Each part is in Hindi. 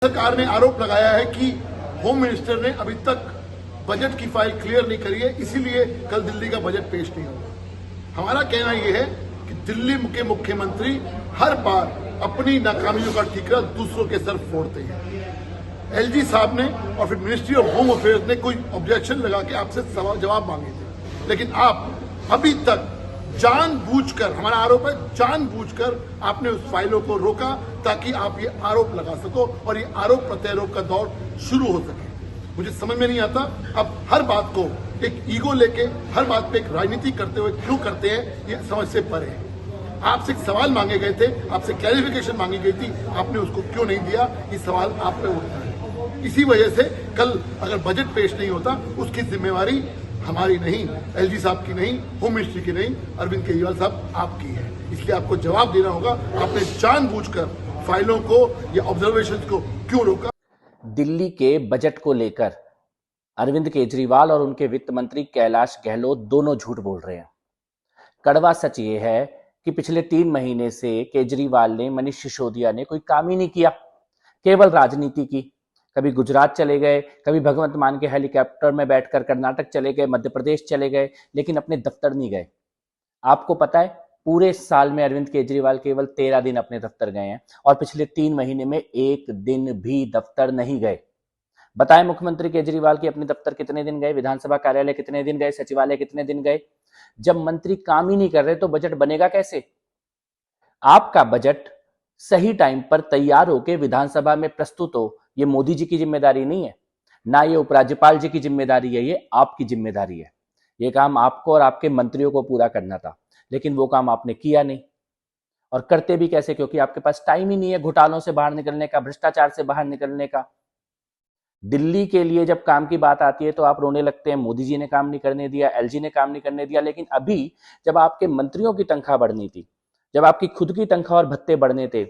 सरकार ने आरोप लगाया है कि होम मिनिस्टर ने अभी तक बजट की फाइल क्लियर नहीं करी है, इसीलिए कल दिल्ली का बजट पेश नहीं होगा। हमारा कहना यह है कि दिल्ली के मुख्यमंत्री हर बार अपनी नाकामियों का ठीकरा दूसरों के सर फोड़ते हैं। एलजी साहब ने और फिर मिनिस्ट्री ऑफ होम अफेयर्स ने कोई ऑब्जेक्शन लगा के आपसे सवाल जवाब मांगे थे, लेकिन आप अभी तक जानबूझकर, हमारा आरोप है जानबूझकर आपने उस फाइलों को रोका ताकि आप ये आरोप लगा सको और ये आरोप प्रत्यारोप का दौर शुरू हो सके। मुझे समझ में नहीं आता अब हर बात को एक ईगो लेके हर बात पे एक राजनीति करते हुए क्यों करते हैं, ये समझ से परे है। आपसे एक सवाल मांगे गए थे, आपसे क्लैरिफिकेशन मांगी गई थी, आपने उसको क्यों नहीं दिया, ये सवाल आप पे उठता है। इसी वजह से कल अगर बजट पेश नहीं होता उसकी जिम्मेवारी हमारी नहीं, एलजी साहब की नहीं, होम मिनिस्ट्री की नहीं, अरविंद केजरीवाल साहब आपकी है। इसलिए आपको जवाब देना होगा, आपने जानबूझकर फाइलों को या ऑब्जर्वेशंस को क्यों रोका। दिल्ली के बजट को लेकर अरविंद केजरीवाल और उनके वित्त मंत्री कैलाश गहलोत दोनों झूठ बोल रहे हैं। कड़वा सच ये है कि पिछले 3 महीने से केजरीवाल ने, मनीष सिसोदिया ने कोई काम ही नहीं किया, केवल राजनीति की। कभी गुजरात चले गए, कभी भगवंत मान के हेलीकॉप्टर में बैठकर कर्नाटक चले गए, मध्य प्रदेश चले गए, लेकिन अपने दफ्तर नहीं गए। आपको पता है पूरे साल में अरविंद केजरीवाल केवल 13 दिन अपने दफ्तर गए हैं और पिछले 3 महीने में 1 दिन भी दफ्तर नहीं गए। बताएं मुख्यमंत्री केजरीवाल की अपने दफ्तर कितने दिन गए, विधानसभा कार्यालय कितने दिन गए, सचिवालय कितने दिन गए। जब मंत्री काम ही नहीं कर रहे तो बजट बनेगा कैसे? आपका बजट सही टाइम पर तैयार होकर विधानसभा में प्रस्तुत हो, ये मोदी जी की जिम्मेदारी नहीं है, ना ये उपराज्यपाल जी की जिम्मेदारी है, ये आपकी जिम्मेदारी है। ये काम आपको और आपके मंत्रियों को पूरा करना था, लेकिन वो काम आपने किया नहीं। और करते भी कैसे? क्योंकि आपके पास टाइम ही नहीं है घोटालों से बाहर निकलने का, भ्रष्टाचार से बाहर निकलने का। दिल्ली के लिए जब काम की बात आती है तो आप रोने लगते हैं, मोदी जी ने काम नहीं करने दिया, एलजी ने काम नहीं करने दिया। लेकिन अभी जब आपके मंत्रियों की तनख्वाह बढ़नी थी, जब आपकी खुद की तनख्वाह और भत्ते बढ़ने थे,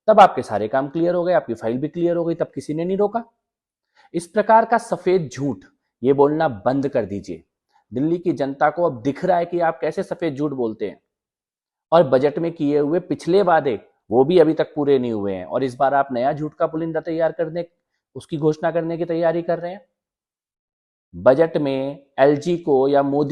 तब आपके सारे काम क्लियर हो गए, आपकी फाइल भी क्लियर हो गई, तब किसी ने नहीं रोका। इस प्रकार का सफेद झूठ ये बोलना बंद कर दीजिए। दिल्ली की जनता को अब दिख रहा है कि आप कैसे सफेद झूठ बोलते हैं, और बजट में किए हुए पिछले वादे वो भी अभी तक पूरे नहीं हुए हैं, और इस बार आप नया झूठ का पुलिंदा तैयार करने, उसकी घोषणा करने की तैयारी कर रहे हैं। बजट में एलजी को या मोदी